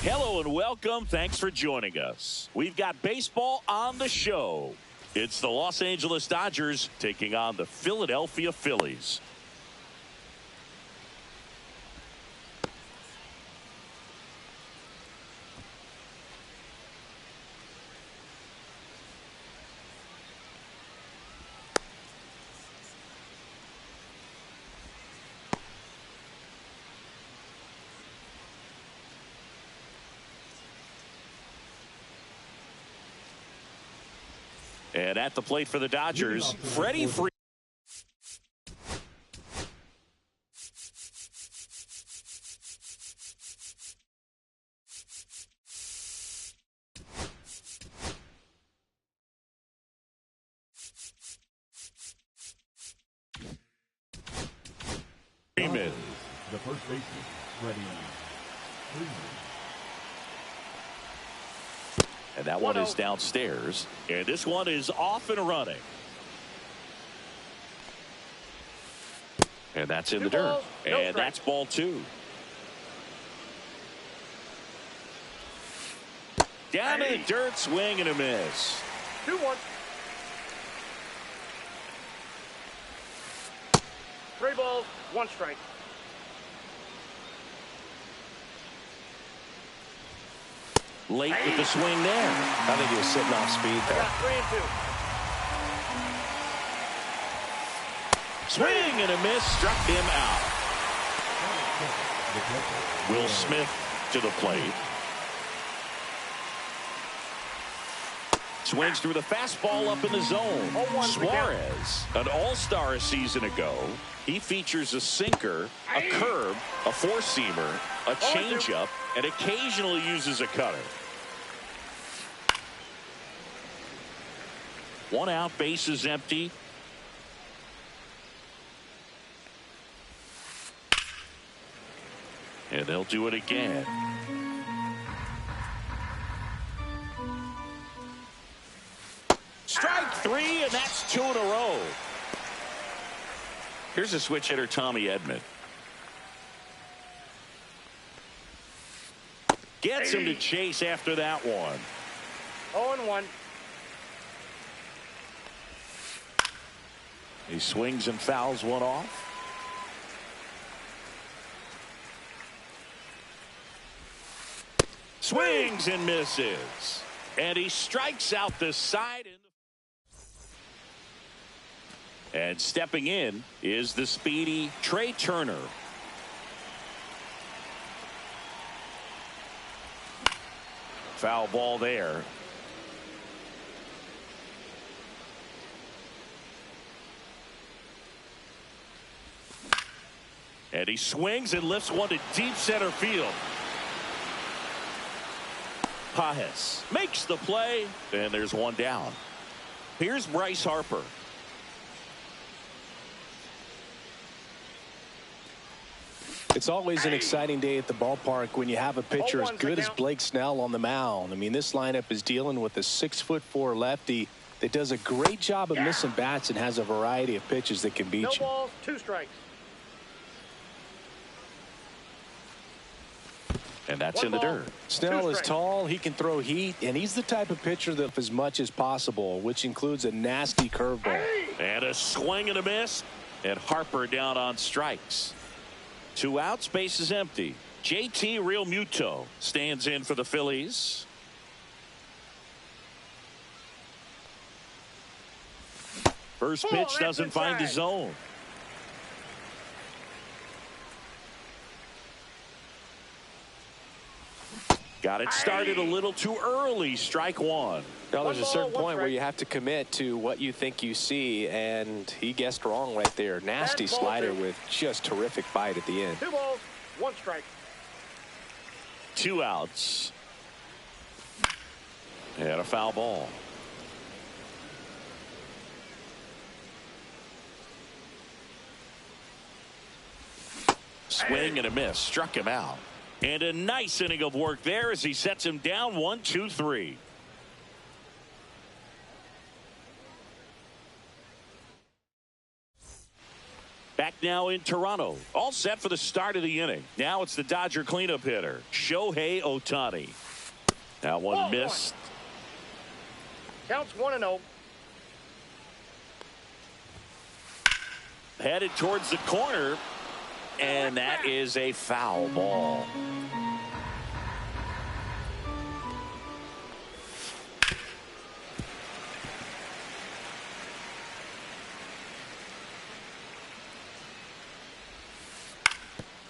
Hello and welcome. Thanks for joining us. We've got baseball on the show. It's the Los Angeles Dodgers taking on the Philadelphia Phillies. And at the plate for the Dodgers, Freddie Freeman. The first baseman, Freddie Freeman. And that one is downstairs. And this one is off and running. And that's in the dirt. And that's ball two. Down in the dirt, swing and a miss. 2-1. 3 balls, 1 strike. Late with the swing there. I think he was sitting off speed there. Got 3 and 2. Swing and a miss, struck him out. Will Smith to the plate. Swings through the fastball up in the zone. Suarez, an all-star a season ago. He features a sinker, a curve, a four-seamer, a changeup, and occasionally uses a cutter. 1 out, base is empty. And they'll do it again. Strike 3, and that's 2 in a row. Here's a switch hitter, Tommy Edman. Gets him to chase after that one. 0-1. He swings and fouls one off. Swings and misses. And he strikes out the side. And stepping in is the speedy Trey Turner. Foul ball there. And he swings and lifts one to deep center field. Pages makes the play, and there's one down. Here's Bryce Harper. It's always an exciting day at the ballpark when you have a pitcher as good as Blake Snell on the mound. I mean, this lineup is dealing with a 6'4" lefty that does a great job of missing bats and has a variety of pitches that can beat you. No balls, 2 strikes. And that's in the dirt. Snell is tall, he can throw heat, and he's the type of pitcher that as much as possible, which includes a nasty curveball. And a swing and a miss. And Harper down on strikes. 2 outs, base is empty. JT Realmuto stands in for the Phillies. First pitch doesn't find the zone. Got it started a little too early. Strike 1. Now there's a certain point where you have to commit to what you think you see, and he guessed wrong right there. Nasty slider with just terrific bite at the end. 2 balls, 1 strike. 2 outs. And a foul ball. Swing and a miss. Struck him out. And a nice inning of work there as he sets him down 1, 2, 3. Back now in Toronto. All set for the start of the inning. Now it's the Dodger cleanup hitter, Shohei Ohtani. That one missed. Counts 1-0. Headed towards the corner. And that is a foul ball.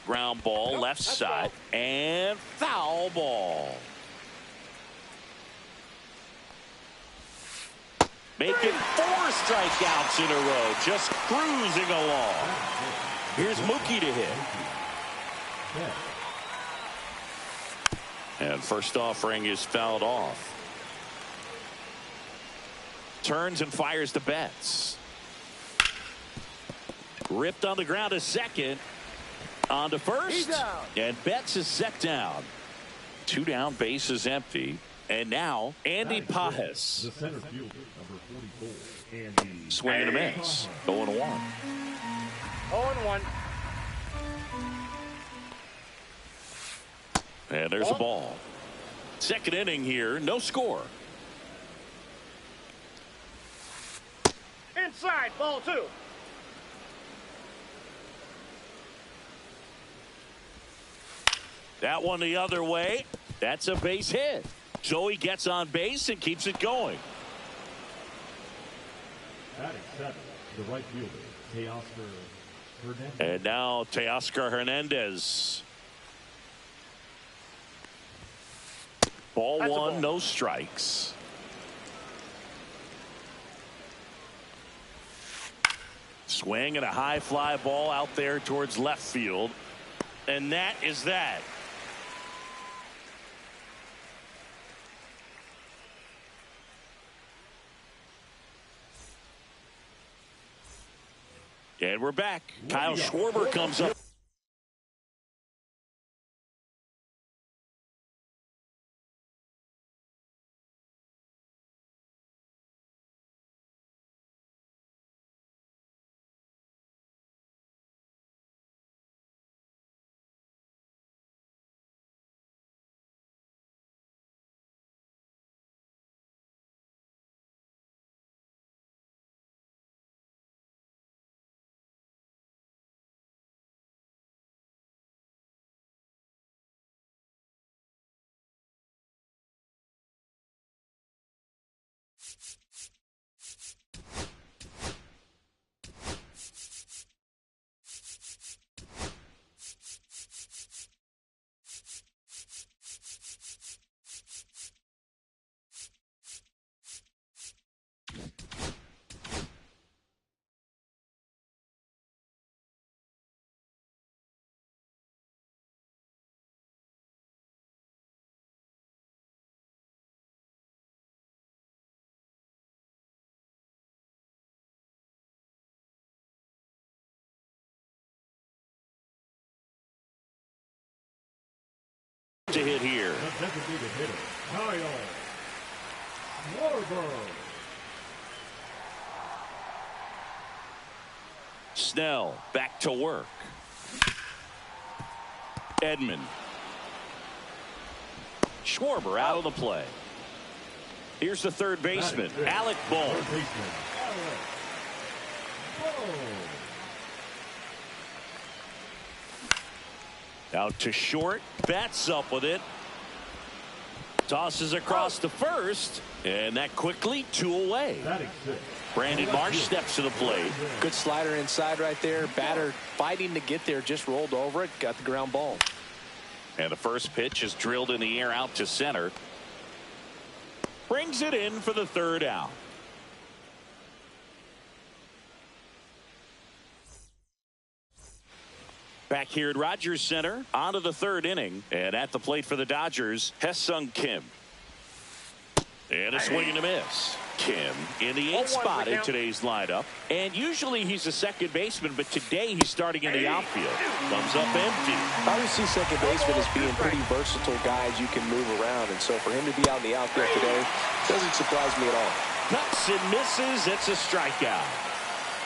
Ground ball, left side, and foul ball. Making 4 strikeouts in a row, just cruising along. Here's Mookie to hit. And first offering is fouled off. Turns and fires to Betts. Ripped on the ground to second. On to first. And Betts is set down. 2 down, base is empty. And now Andy Pages. The center fielder, number 44, Andy. Swing and a miss. 0-1. 0-1. And there's a ball. Second inning here, no score. Inside, ball 2. That one the other way. That's a base hit. So he gets on base and keeps it going. Batting 7, the right fielder, Teoscar Hernandez. And now Teoscar Hernandez. Ball 1, no strikes. Swing and a high fly ball out there towards left field. And that is that. And we're back. Kyle Schwarber comes up. designated hitter, Kyle Schwarber. Snell back to work. Edman. Schwarber out of the play. Here's the third baseman, Alec Bohm. Third baseman, Alec Bohm. Out to short. Bats up with it. Tosses across to first. And that quickly 2 away. Batting six. Brandon Marsh steps to the plate. Good slider inside right there. Batter fighting to get there, just rolled over it, got the ground ball. And the first pitch is drilled in the air out to center. Brings it in for the third out. Back here at Rogers Center, on to the third inning. And at the plate for the Dodgers, Ha-Seong Kim. And a swing and a miss. Kim in the 8th spot in today's lineup. And usually he's a second baseman, but today he's starting in the outfield. Thumbs up empty. I always see second baseman as being pretty versatile guys you can move around. And so for him to be out in the outfield today doesn't surprise me at all. Cuts and misses. It's a strikeout.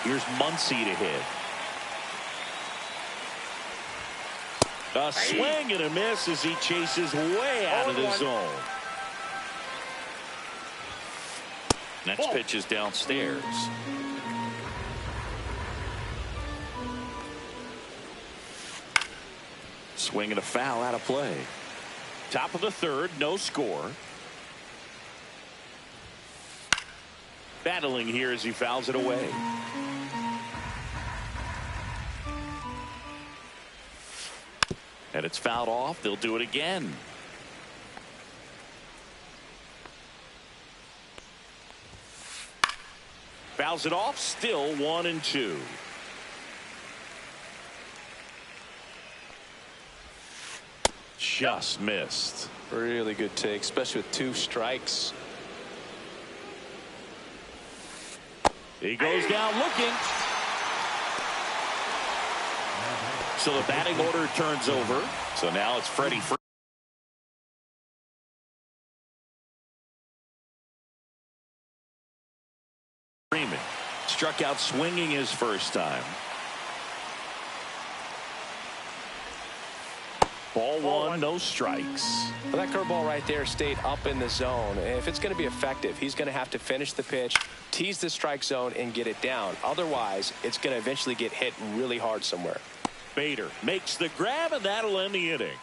Here's Muncy to hit. A swing and a miss as he chases way out of the zone. Next pitch is downstairs. Swing and a foul out of play. Top of the third, no score. Battling here as he fouls it away. And it's fouled off. They'll do it again. Fouls it off. Still 1-2. Just missed. Really good take, especially with 2 strikes. He goes down looking. So the batting order turns over. So now it's Freddie Freeman. Struck out swinging his first time. Ball one, no strikes. Well, that curveball right there stayed up in the zone. If it's going to be effective, he's going to have to finish the pitch, tease the strike zone, and get it down. Otherwise, it's going to eventually get hit really hard somewhere. Bader makes the grab, and that'll end the inning.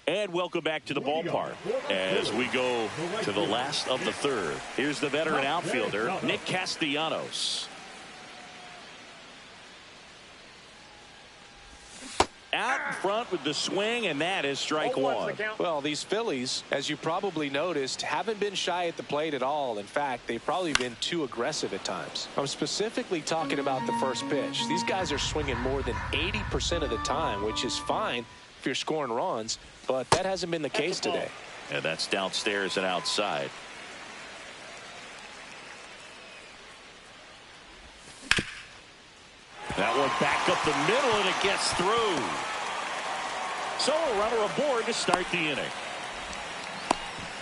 And welcome back to the ballpark as we go to the last of the third. Here's the veteran outfielder, Nick Castellanos. Out in front with the swing, and that is strike one. Well, these Phillies, as you probably noticed, haven't been shy at the plate at all. In fact, they've probably been too aggressive at times. I'm specifically talking about the first pitch. These guys are swinging more than 80% of the time, which is fine if you're scoring runs, but that hasn't been the case today. And that's downstairs and outside. That one back up the middle, and it gets through. So a runner aboard to start the inning.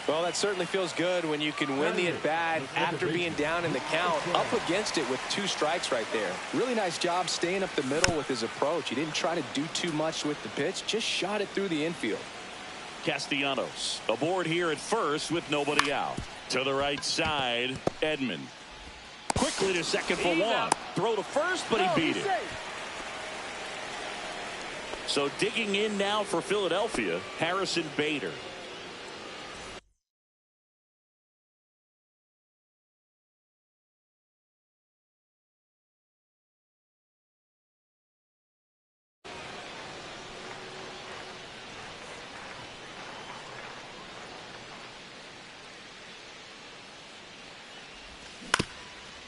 Well, that certainly feels good when you can win the at-bat after being down in the count, up against it with 2 strikes right there. Really nice job staying up the middle with his approach. He didn't try to do too much with the pitch, just shot it through the infield. Castellanos aboard here at first with nobody out. To the right side, Edman. Quickly to second for one. Throw to first, but he beat it. So digging in now for Philadelphia, Harrison Bader.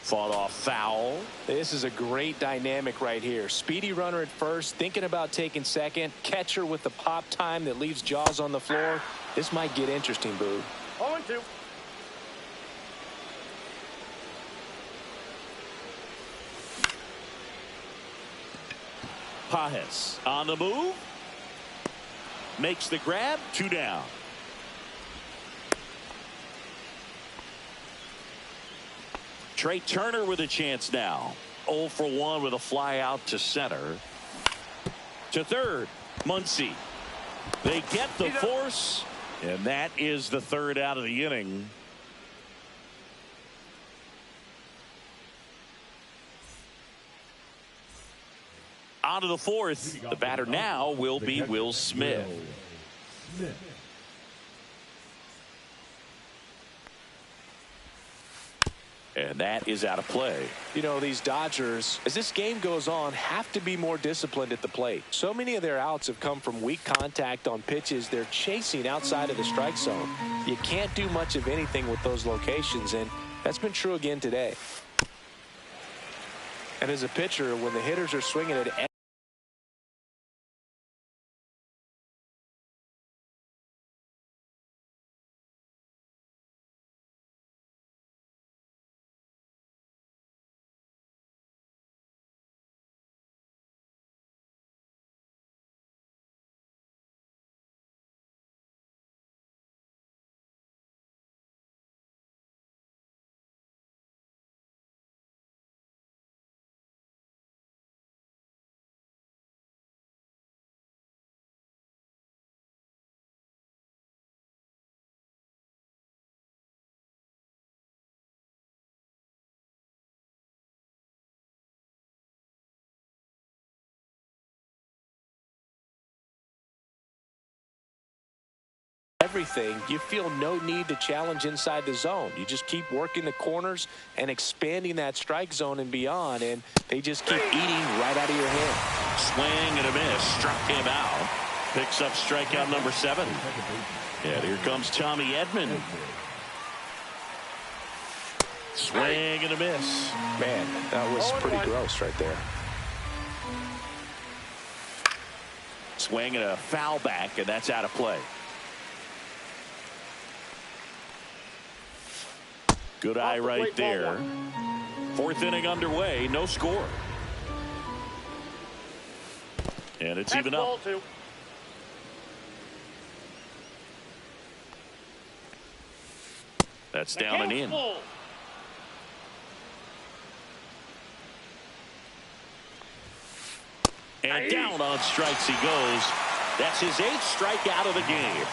Fought off foul. This is a great dynamic right here. Speedy runner at first, thinking about taking second. Catcher with the pop time that leaves Jaws on the floor. This might get interesting, Boog. 0-2. Pages on the move. Makes the grab. 2 down. Trey Turner with a chance now. 0 for 1 with a fly out to center. To third. Muncy. They get the force. And that is the third out of the inning. On to the fourth. The batter now will be Will Smith. And that is out of play. You know, these Dodgers, as this game goes on, have to be more disciplined at the plate. So many of their outs have come from weak contact on pitches they're chasing outside of the strike zone. You can't do much of anything with those locations, and that's been true again today. And as a pitcher, when the hitters are swinging at everything, you feel no need to challenge inside the zone. You just keep working the corners and expanding that strike zone and beyond, and they just keep eating right out of your hand. Swing and a miss. Struck him out. Picks up strikeout number 7. And here comes Tommy Edman. Swing and a miss. Man, that was pretty gross right there. Swing and a foul back, and that's out of play. Good eye right there. 4th inning underway. No score. And it's even up. That's down and in. And down on strikes he goes. That's his 8th strikeout of the game.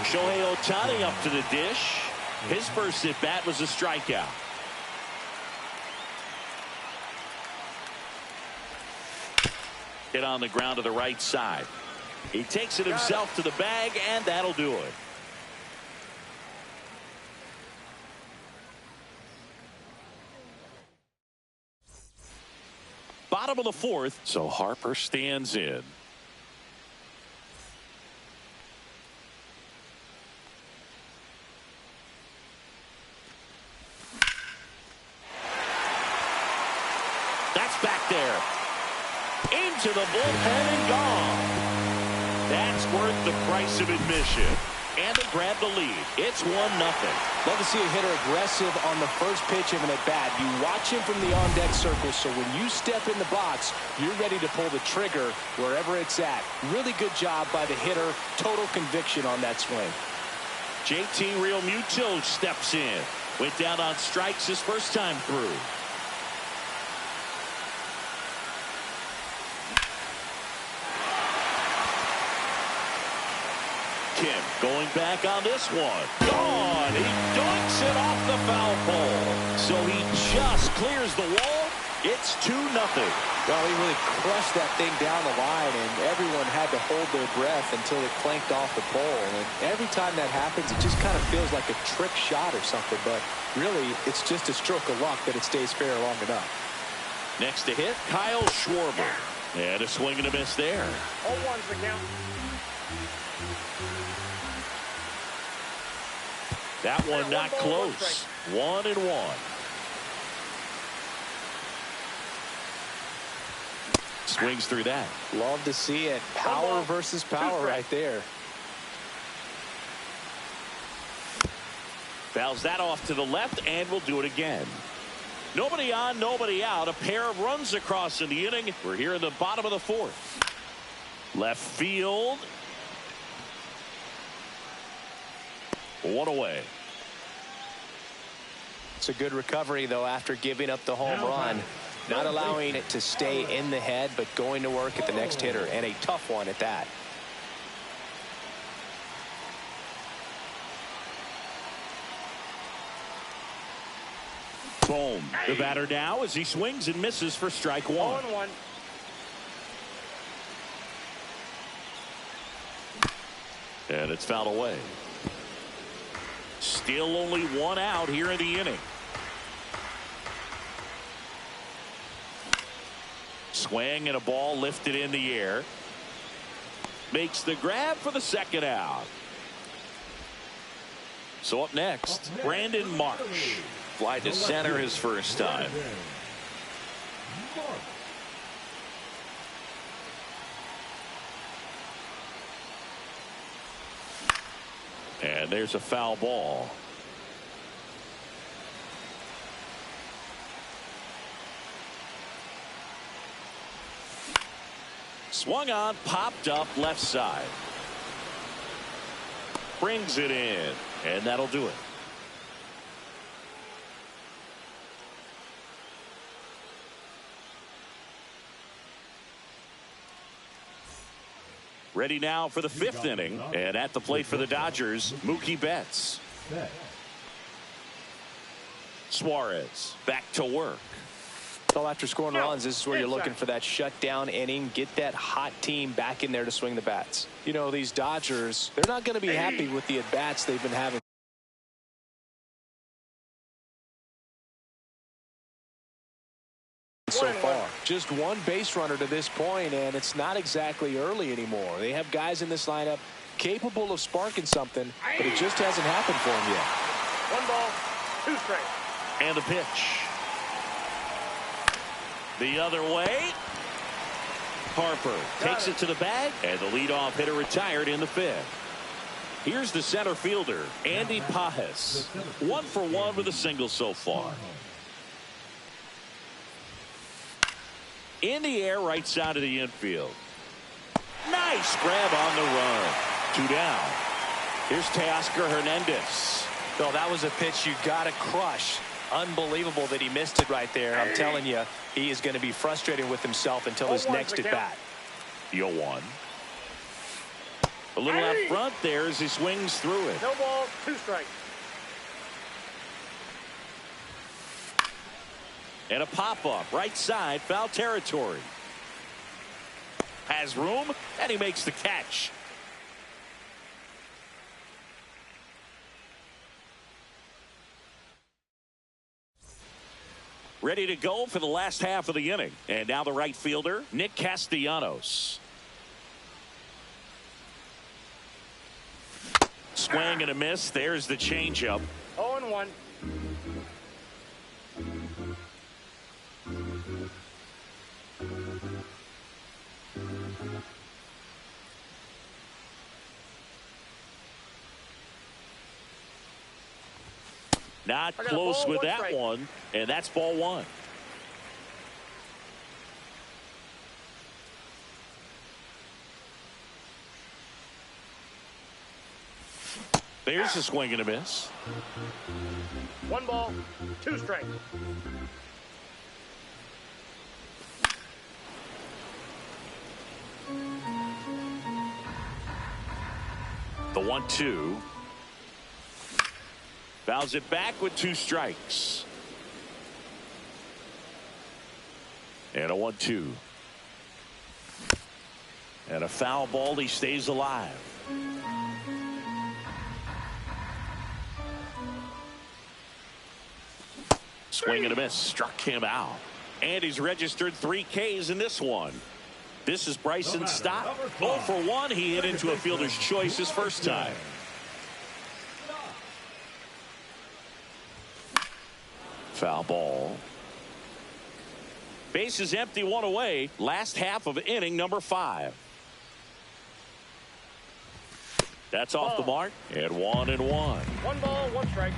Shohei Ohtani up to the dish. His first at bat was a strikeout. Hit on the ground to the right side. He takes it himself to the bag, and that'll do it. Bottom of the 4th, so Harper stands in. That's back there. Into the bullpen and gone. That's worth the price of admission. And they grab the lead. It's 1-0. Love to see a hitter aggressive on the first pitch of an at-bat. You watch him from the on-deck circle, so when you step in the box, you're ready to pull the trigger wherever it's at. Really good job by the hitter. Total conviction on that swing. JT Realmuto steps in. Went down on strikes his first time through. Kim going back on this one. Gone. He dunks it off the foul pole. So he just clears the wall. It's 2-0. Well, he really crushed that thing down the line, and everyone had to hold their breath until it clanked off the pole. And every time that happens, it just kind of feels like a trick shot or something. But really, it's just a stroke of luck that it stays fair long enough. Next to hit, Kyle Schwarber. And a swing and a miss there. 0-1's the count. That one not close. 1-1. Swings through that. Love to see it. Power versus power right there. Fouls that off to the left, and we'll do it again. Nobody on, nobody out. A pair of runs across in the inning. We're here in the bottom of the fourth. Left field. One away. It's a good recovery, though, after giving up the home run. Not allowing it to stay in the head, but going to work at the next hitter, and a tough one at that. Boom. The batter now as he swings and misses for strike one. 0-1. And it's fouled away. Still only one out here in the inning. Swing and a ball lifted in the air. Makes the grab for the second out. So up next, Brandon Marsh. Fly to center his first time. And there's a foul ball. Swung on, popped up left side. Brings it in, and that'll do it. Ready now for the fifth inning, and at the plate for the Dodgers, Mookie Betts. Suarez back to work. So after scoring runs, this is where you're looking for that shutdown inning. Get that hot team back in there to swing the bats. You know, these Dodgers, they're not going to be happy with the at-bats they've been having so far. Just one base runner to this point, and it's not exactly early anymore. They have guys in this lineup capable of sparking something, but it just hasn't happened for them yet. 1 ball, 2 strikes. And the pitch. The other way. Harper takes it to the bag, and the leadoff hitter retired in the fifth. Here's the center fielder, Andy Pages. 1 for 1 with a single so far. In the air, right side of the infield. Nice grab on the run. 2 down. Here's Teoscar Hernandez. No, that was a pitch you got to crush. Unbelievable that he missed it right there. I'm telling you, he is going to be frustrated with himself until his next at bat. The 0-1. A little out front there as he swings through it. No ball, 2 strikes. And a pop-up right side, foul territory. Has room, and he makes the catch. Ready to go for the last half of the inning. And now the right fielder, Nick Castellanos. Swing and a miss. There's the changeup. 0-1. Not close with that one, and that's ball 1. There's a swing and a miss. 1 ball, 2 strikes. The 1-2. Fouls it back with 2 strikes. And a 1-2. And a foul ball. He stays alive. Swing and a miss. Struck him out. And he's registered 3 Ks in this one. This is Bryson Stott. 0 for 1. He hit into a fielder's choice his first time. Foul ball. Base is empty, 1 away. Last half of inning number 5. That's off the mark. And 1-1. 1 ball, 1 strike.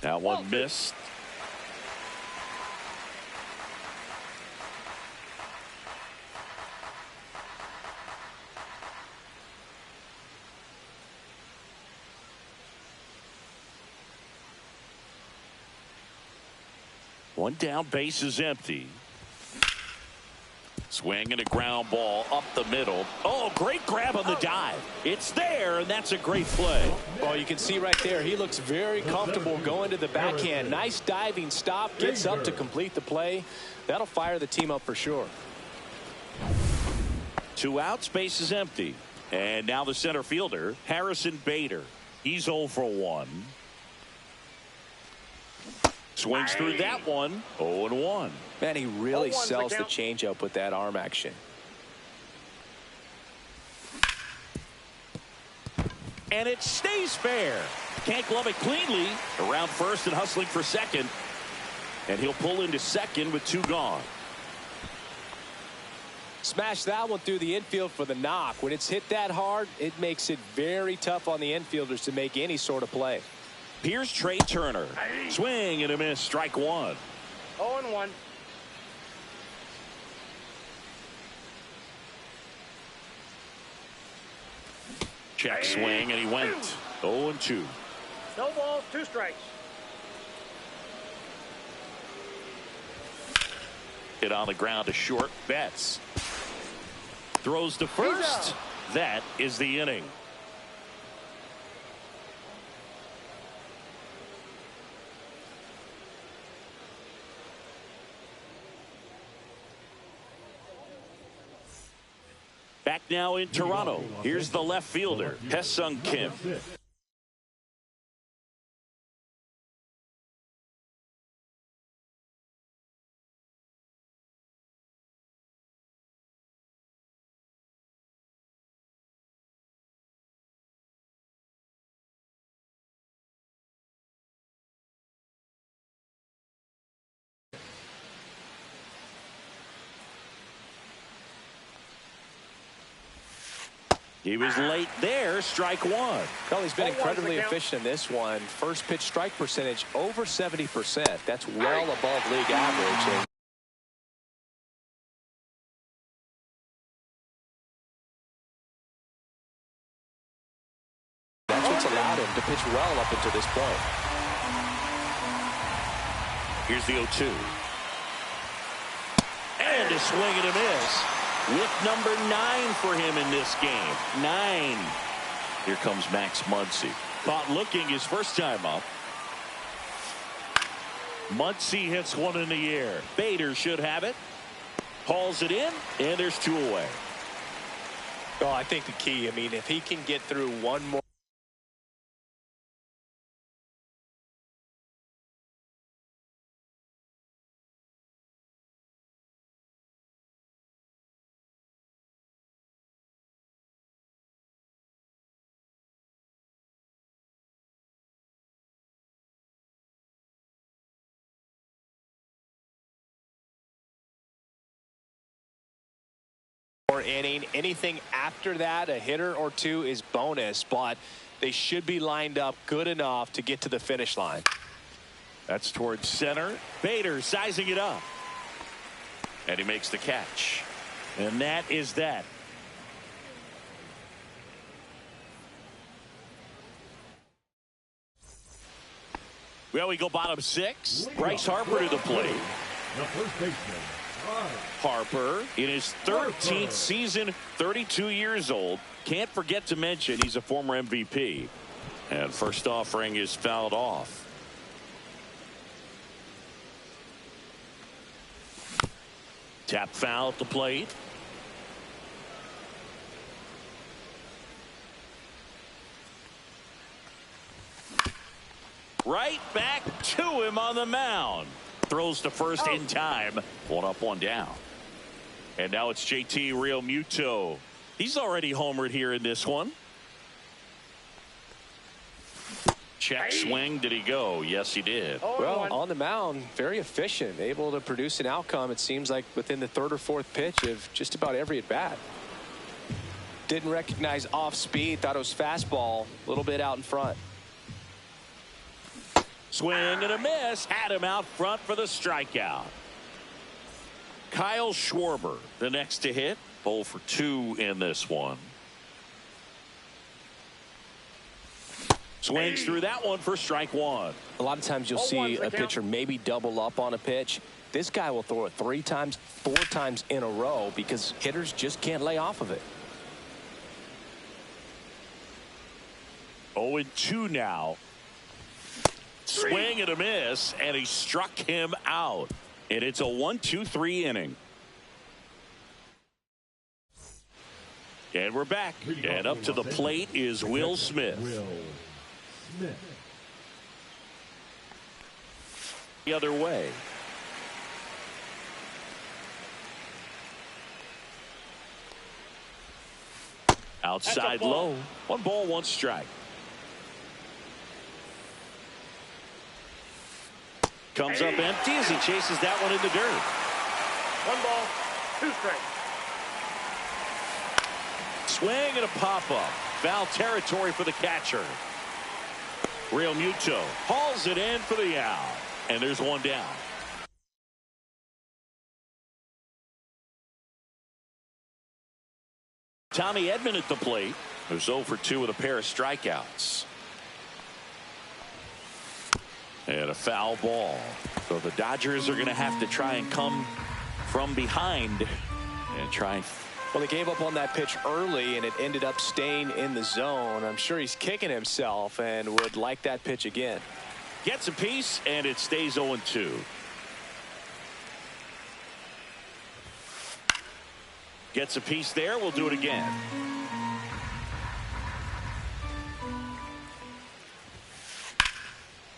That one missed. One down, base is empty. Swing and a ground ball up the middle. Oh, great grab on the dive. It's there, and that's a great play. Well, you can see right there, he looks very comfortable going to the backhand. Nice diving stop, gets up to complete the play. That'll fire the team up for sure. 2 outs, base is empty. And now the center fielder, Harrison Bader. He's 0 for 1. Swings through that one. 0-1. Man, he really sells the changeup with that arm action. And it stays fair. Can't glove it cleanly. Around first and hustling for second. And he'll pull into second with 2 gone. Smash that one through the infield for the knock. When it's hit that hard, it makes it very tough on the infielders to make any sort of play. Here's Trey Turner. Swing and a miss. Strike 1. 0-1. Check swing, and he went 0-2. No balls, 2 strikes. Hit on the ground to short. Betts throws to first. That is the inning. Back now in Toronto. Here's the left fielder, Hesung Kim. He was late there. Strike 1. Well, he's been incredibly efficient in this one. First pitch strike percentage over 70%. That's well above league average. And that's what's allowed him to pitch well up until this point. Here's the 0-2. And a swing and a miss. With number 9 for him in this game. 9. Here comes Max Muncy. Caught looking his first time up. Muncy hits one in the air. Bader should have it. Hauls it in, and there's 2 away. Oh, I think the key, I mean, if he can get through one more. Inning, anything after that, a hitter or 2 is bonus, but they should be lined up good enough to get to the finish line. That's towards center. Bader sizing it up, and he makes the catch, and that is that. Well, we go bottom 6. Bryce Harper to the plate. The first baseman, Harper in his 13th season, 32 years old. Can't forget to mention he's a former MVP. And first offering is fouled off. Tap foul at the plate. Right back to him on the mound. Throws to first in time. 1 up, 1 down. And now it's JT Realmuto. He's already homered here in this one. Check swing. Did he go? Yes, he did. Well, on the mound, very efficient. Able to produce an outcome, it seems like, within the 3rd or 4th pitch of just about every at-bat. Didn't recognize off speed. Thought it was fastball. A little bit out in front. Swing and a miss. Had him out front for the strikeout. Kyle Schwarber, the next to hit. 0 for 2 in this one. Swings through that one for strike one. A lot of times you'll see a pitcher maybe double up on a pitch. This guy will throw it 3 times, 4 times in a row because hitters just can't lay off of it. 0-2 now. Swing and a miss, and he struck him out. And it's a 1-2-3 inning. And we're back. And up to the plate is Will Smith. The other way. Outside low. 1 ball, 1 strike. Comes up empty as he chases that one in the dirt. 1 ball, 2 strikes. Swing and a pop-up. Foul territory for the catcher. Real Muto hauls it in for the out. And there's 1 down. Tommy Edman at the plate. Who's 0 for 2 with a pair of strikeouts. And a foul ball. So the Dodgers are going to have to try and come from behind and try and. Well, they gave up on that pitch early, and it ended up staying in the zone. I'm sure he's kicking himself and would like that pitch again. Gets a piece, and it stays 0-2. Gets a piece there. We'll do it again.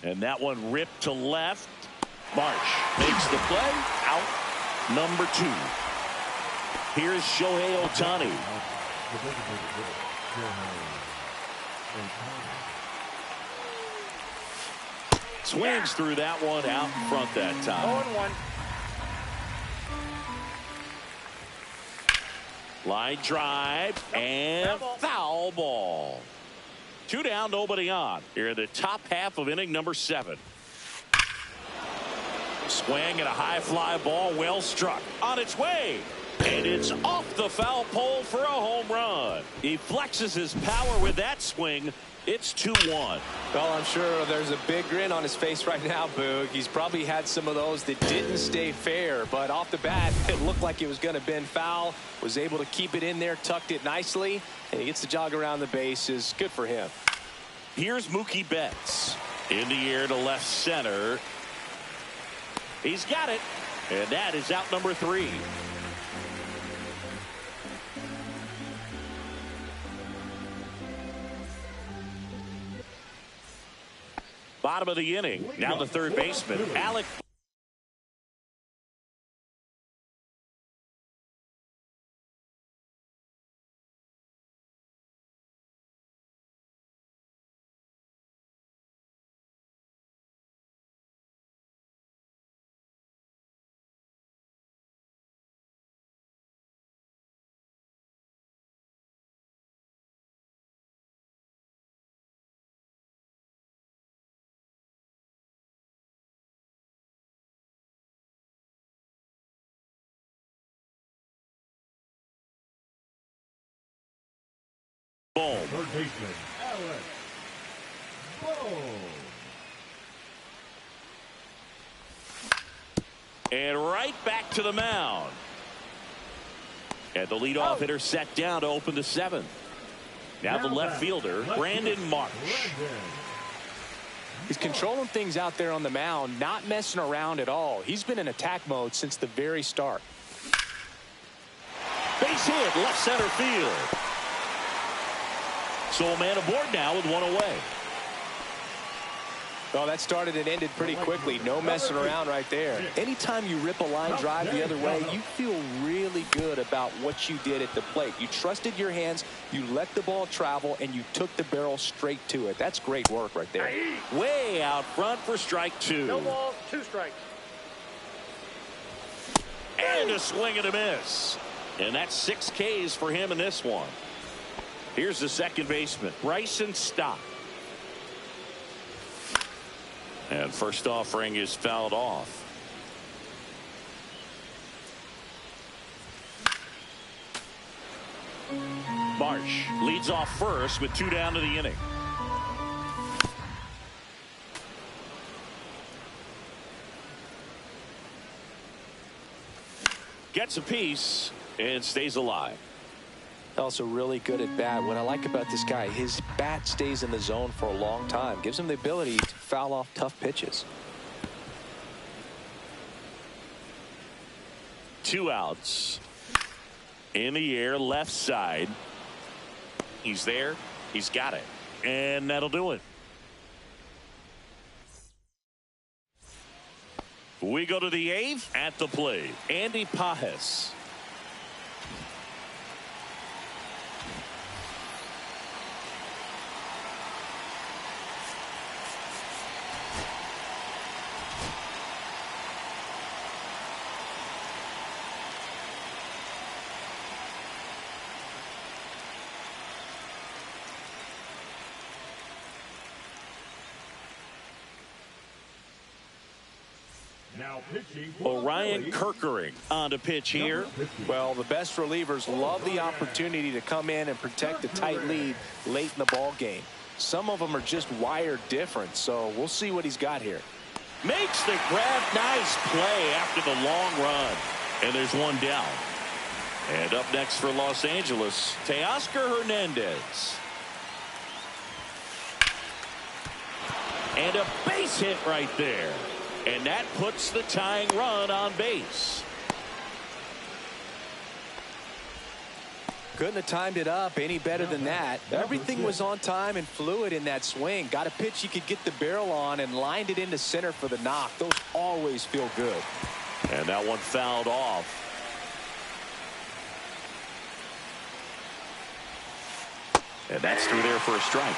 And that one ripped to left. Marsh makes the play. Out number 2. Here's Shohei Ohtani. Swings through that one out in front that time. 0-1. Line drive and foul ball. 2 down, nobody on. Here in the top half of inning number 7. Swing and a high fly ball, well struck. On its way. And it's off the foul pole for a home run. He flexes his power with that swing. It's 2-1. Well, I'm sure there's a big grin on his face right now, Boog. He's probably had some of those that didn't stay fair, but off the bat, it looked like it was going to bend foul. Was able to keep it in there, tucked it nicely, and he gets the jog around the bases. Good for him. Here's Mookie Betts. In the air to left center. He's got it. And that is out number 3. Bottom of the inning. Now the third baseman, Alec. Third baseman, Alex Bohm. And right back to the mound. And the leadoff hitter set down to open the 7th. Now the left fielder, Brandon Marsh. He's controlling things out there on the mound, not messing around at all. He's been in attack mode since the very start. Base hit, left center field. So a man aboard now with 1 away. Well, that started and ended pretty quickly. No messing around right there. Anytime you rip a line drive the other way, you feel really good about what you did at the plate. You trusted your hands, you let the ball travel, and you took the barrel straight to it. That's great work right there. Way out front for strike 2. No balls, 2 strikes. And a swing and a miss. And that's 6 Ks for him in this one. Here's the second baseman, Bryson Stott. And first offering is fouled off. Marsh leads off first with 2 down to the inning. Gets a piece and stays alive. Also really good at bat. What I like about this guy, his bat stays in the zone for a long time. Gives him the ability to foul off tough pitches. 2 outs. In the air, left side. He's there. He's got it. And that'll do it. We go to the 8th. At the plate, Andy Pages. Now pitching for Orion Phillies, Kerkering on to pitch here. Well, the best relievers love the opportunity to come in and protect a tight lead late in the ball game. Some of them are just wired different, so we'll see what he's got here. Makes the grab. Nice play after the long run. And there's 1 down. And up next for Los Angeles, Teoscar Hernandez. And a base hit right there. And that puts the tying run on base. Couldn't have timed it up any better than that. Everything was on time and fluid in that swing. Got a pitch you could get the barrel on and lined it into center for the knock. Those always feel good. And that one fouled off. And that's through there for a strike.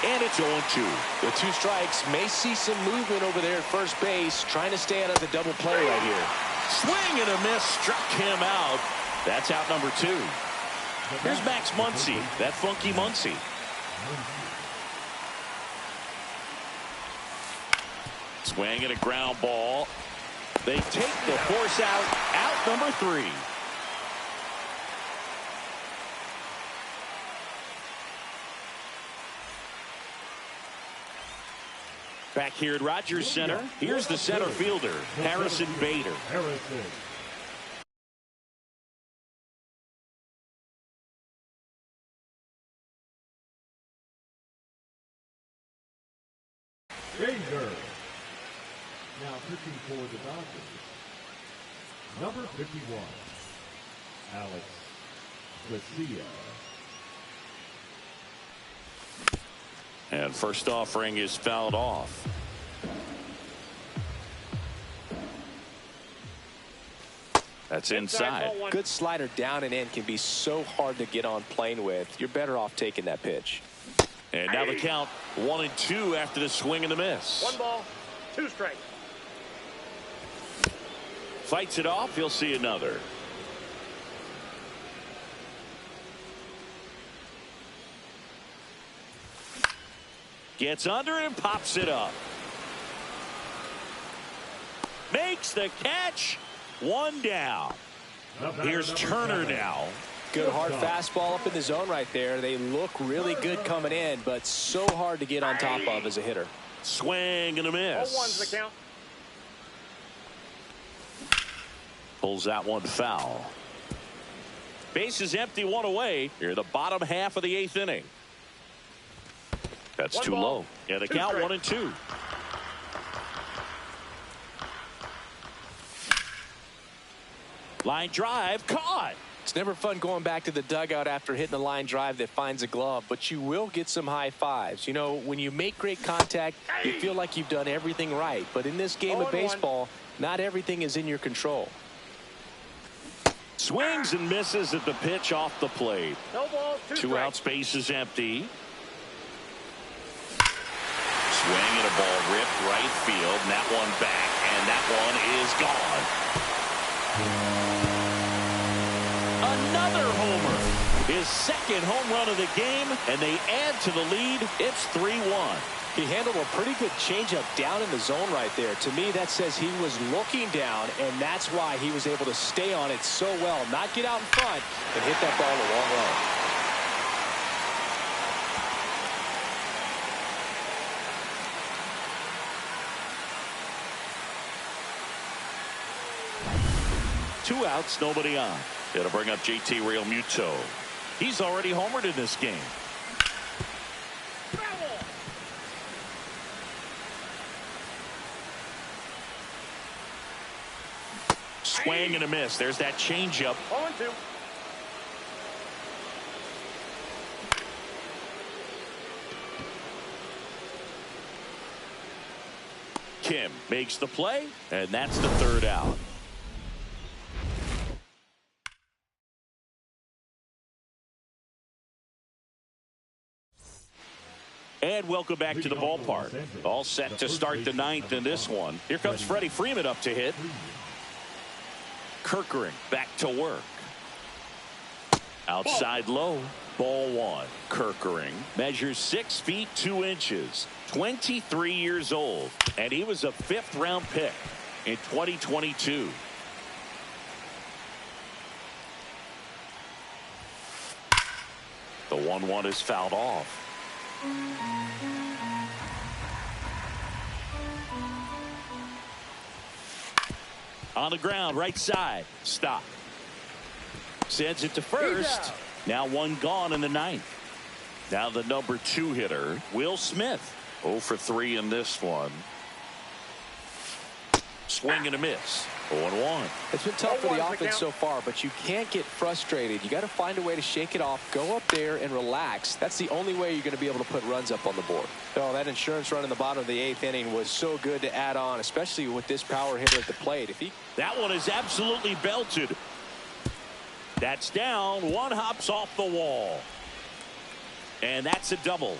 And it's 0-2. With 2 strikes, may see some movement over there at first base, trying to stay out of the double play right here. Swing and a miss, struck him out. That's out number 2. Here's Max Muncy, that funky Muncy. Swing and a ground ball. They take the force out number 3. Back here at Rogers Center, here's the center fielder, Harrison Bader. Bader. Now pitching for the Dodgers, number 51, Alex Garcia. And first offering is fouled off. That's inside. Good slider down and in can be so hard to get on plane with. You're better off taking that pitch. And now the count 1-2 after the swing and the miss. 1 ball, 2 strikes. Fights it off. He'll see another. Gets under it and pops it up. Makes the catch. 1 down. Here's Turner now. Good hard fastball up in the zone right there. They look really good coming in, but so hard to get on top of as a hitter. Swing and a miss. 0-1's the count. Pulls that one foul. Base is empty, 1 away. Here, the bottom half of the 8th inning. That's 1 too ball, low. Yeah, the 2 count strikes. 1-2. Line drive caught. It's never fun going back to the dugout after hitting a line drive that finds a glove, but you will get some high fives. You know, when you make great contact, you feel like you've done everything right. But in this game of baseball, not everything is in your control. Swings and misses at the pitch off the plate. No balls, 2 2 strikes. outs, base is empty. Swing and a ball ripped right field, and that one back, and that one is gone. Another homer. His second home run of the game, and they add to the lead. It's 3-1. He handled a pretty good changeup down in the zone right there. To me, that says he was looking down, and that's why he was able to stay on it so well, not get out in front and hit that ball a long way. Two outs, nobody on. It'll bring up JT Realmuto. He's already homered in this game. Swing and a miss. There's that changeup. 0-2. Kim makes the play, and that's the third out. And welcome back to the ballpark. All set to start the ninth in this one. Here comes Freddie Freeman up to hit. Kerkering back to work. Outside low. Ball one. Kerkering measures 6 feet 2 inches. 23 years old. And he was a 5th round pick in 2022. The 1-1 is fouled off. On the ground, right side. Stop. Sends it to first. Now one gone in the ninth. Now the number 2 hitter, Will Smith. 0 for 3 in this one. Swing and a miss. 0-1. It's been tough for the offense so far, but you can't get frustrated. You got to find a way to shake it off, go up there and relax. That's the only way you're going to be able to put runs up on the board. Oh, that insurance run in the bottom of the 8th inning was so good to add on, especially with this power hitter at the plate. That one is absolutely belted. That's down. One hops off the wall. And that's a double.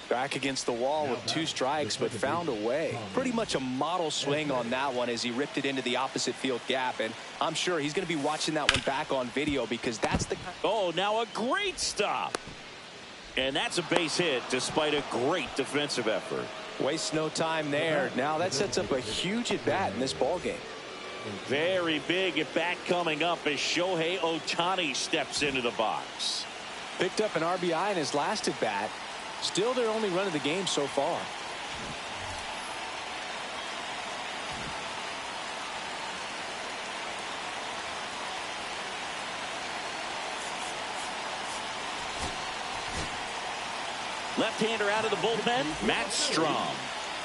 Back against the wall with 2 strikes, but found a way. Pretty much a model swing on that one as he ripped it into the opposite field gap. And I'm sure he's going to be watching that one back on video because that's the... Oh, now a great stop. And that's a base hit despite a great defensive effort. Wastes no time there. Now that sets up a huge at-bat in this ball game. Very big at-bat coming up as Shohei Ohtani steps into the box. Picked up an RBI in his last at-bat. Still their only run of the game so far. Left-hander out of the bullpen, Matt Strahm.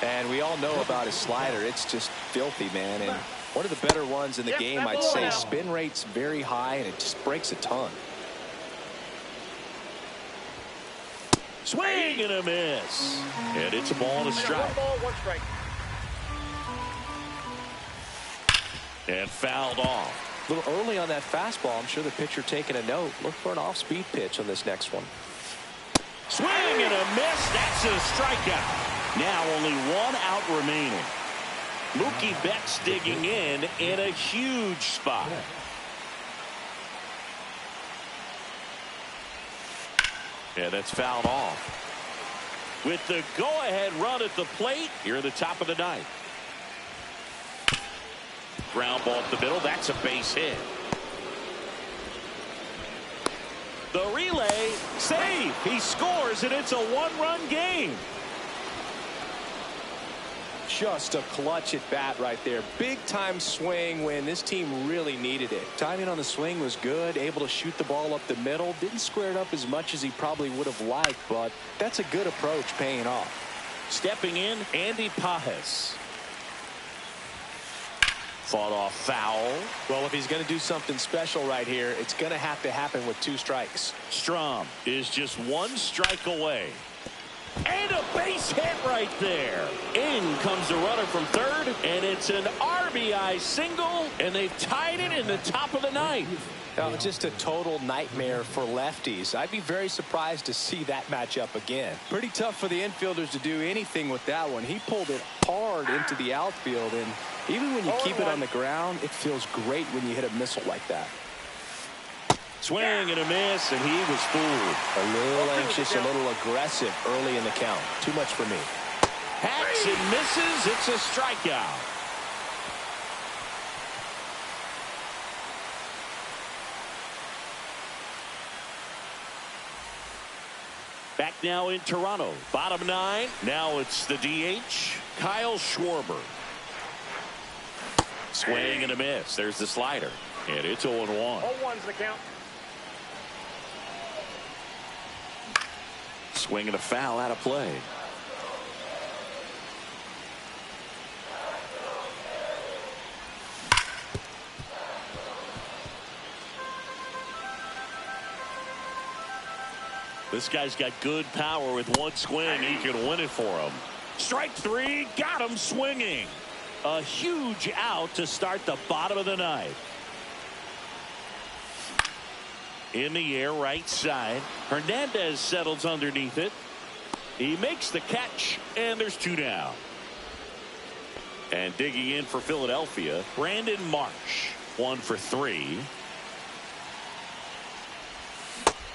And we all know about his slider. It's just filthy, man. And one of the better ones in the game, I'd say. Spin rate's very high, and it just breaks a ton. Swing and a miss. And it's a ball and a strike. 1 ball, 1 strike. And fouled off. A little early on that fastball. I'm sure the pitcher taking a note. Look for an off-speed pitch on this next one. Swing and a miss. That's a strikeout. Now only 1 out remaining. Mookie Betts digging in a huge spot. Yeah, that's fouled off. With the go-ahead run at the plate here at the top of the ninth. Ground ball up the middle. That's a base hit. The relay, save. He scores, and it's a 1-run game. Just a clutch at bat right there. Big time swing when this team really needed it. Timing on the swing was good. Able to shoot the ball up the middle. Didn't square it up as much as he probably would have liked, but that's a good approach paying off. Stepping in, Andy Pages. Fought off foul. Well, if he's going to do something special right here, it's going to have to happen with 2 strikes. Strahm is just 1 strike away. And a base hit right there. In comes the runner from third, and it's an RBI single, and they've tied it in the top of the ninth. Now, just a total nightmare for lefties. I'd be very surprised to see that matchup again. Pretty tough for the infielders to do anything with that one. He pulled it hard into the outfield, and even when you keep it on the ground, it feels great when you hit a missile like that. Swing and a miss, and he was fooled. A little anxious, a little aggressive early in the count. Too much for me. Hacks and misses. It's a strikeout. Back now in Toronto. Bottom 9. Now it's the DH, Kyle Schwarber. Swing and a miss. There's the slider. And it's 0-1. 0-1's the count. Swing and a foul out of play. This guy's got good power. With one swing, he can win it for him. Strike 3, got him swinging. A huge out to start the bottom of the 9th. In the air, right side. Hernandez settles underneath it. He makes the catch, and there's 2 down. And digging in for Philadelphia, Brandon Marsh. 1 for 3.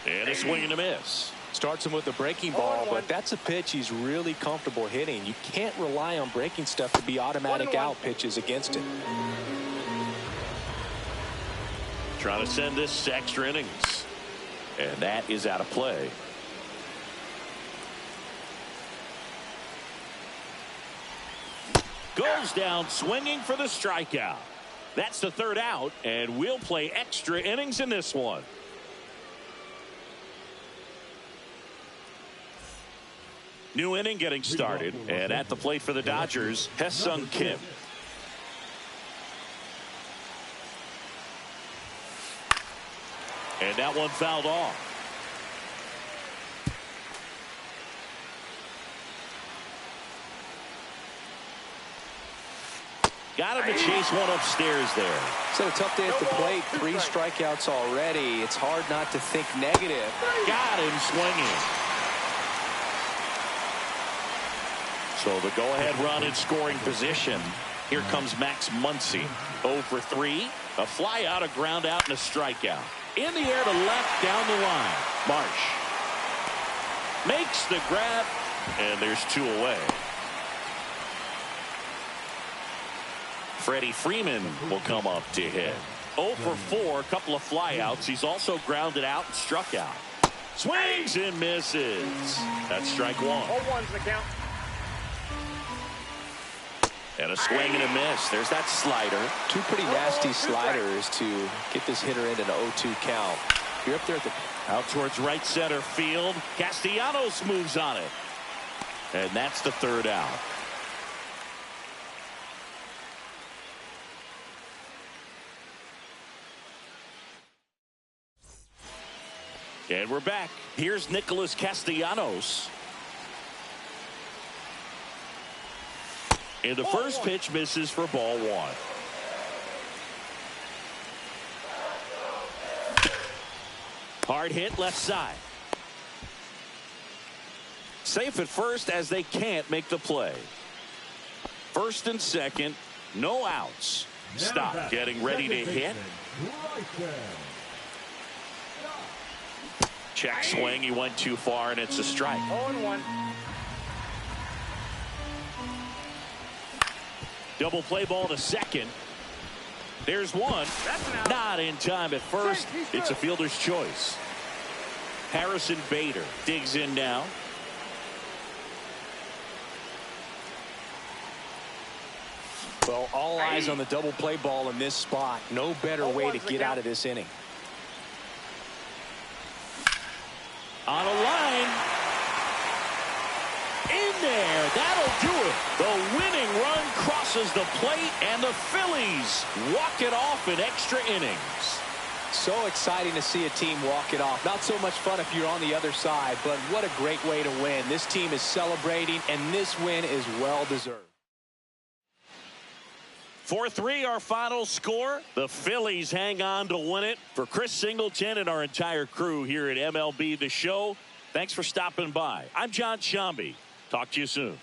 And a swing and a miss. Starts him with a breaking ball, but that's a pitch he's really comfortable hitting. You can't rely on breaking stuff to be automatic out pitches against it. Trying to send this to extra innings. And that is out of play. Goes down swinging for the strikeout. That's the 3rd out, and we'll play extra innings in this one. New inning getting started, and at the plate for the Dodgers, Hesung Kim. And that one fouled off. Got him to chase one upstairs there. It's a tough day at the plate. 3 strikeouts already. It's hard not to think negative. Got him swinging. So the go-ahead run in scoring position. Here comes Max Muncy. 0 for 3. A fly out, a ground out, and a strikeout. In the air to left down the line. Marsh makes the grab, and there's 2 away. Freddie Freeman will come up to hit. 0 for 4, a couple of flyouts. He's also grounded out and struck out. Swings and misses. That's strike 1. 0-1's the count. And a swing and a miss. There's that slider. 2 pretty nasty sliders to get this hitter into an 0-2 count. You're up there at the out towards right center field. Castellanos moves on it. And that's the 3rd out. And we're back. Here's Nicholas Castellanos. And the first pitch misses for ball 1. Hard hit left side. Safe at first as they can't make the play. First and second, no outs. Stop getting ready to hit. Check swing. He went too far, and it's a strike. 0-1. Double play ball to second. There's one. Not in time at first. It's a fielder's choice. Harrison Bader digs in now. Well, all eyes on the double play ball in this spot. No better way to get out of this inning. On a line. In there. That'll do it. The winning run crosses the plate, and the Phillies walk it off in extra innings. So exciting to see a team walk it off. Not so much fun if you're on the other side, but what a great way to win. This team is celebrating, and this win is well deserved. 4-3 our final score. The Phillies hang on to win it. For Chris Singleton and our entire crew here at MLB The Show, thanks for stopping by. I'm John Sciambi. Talk to you soon.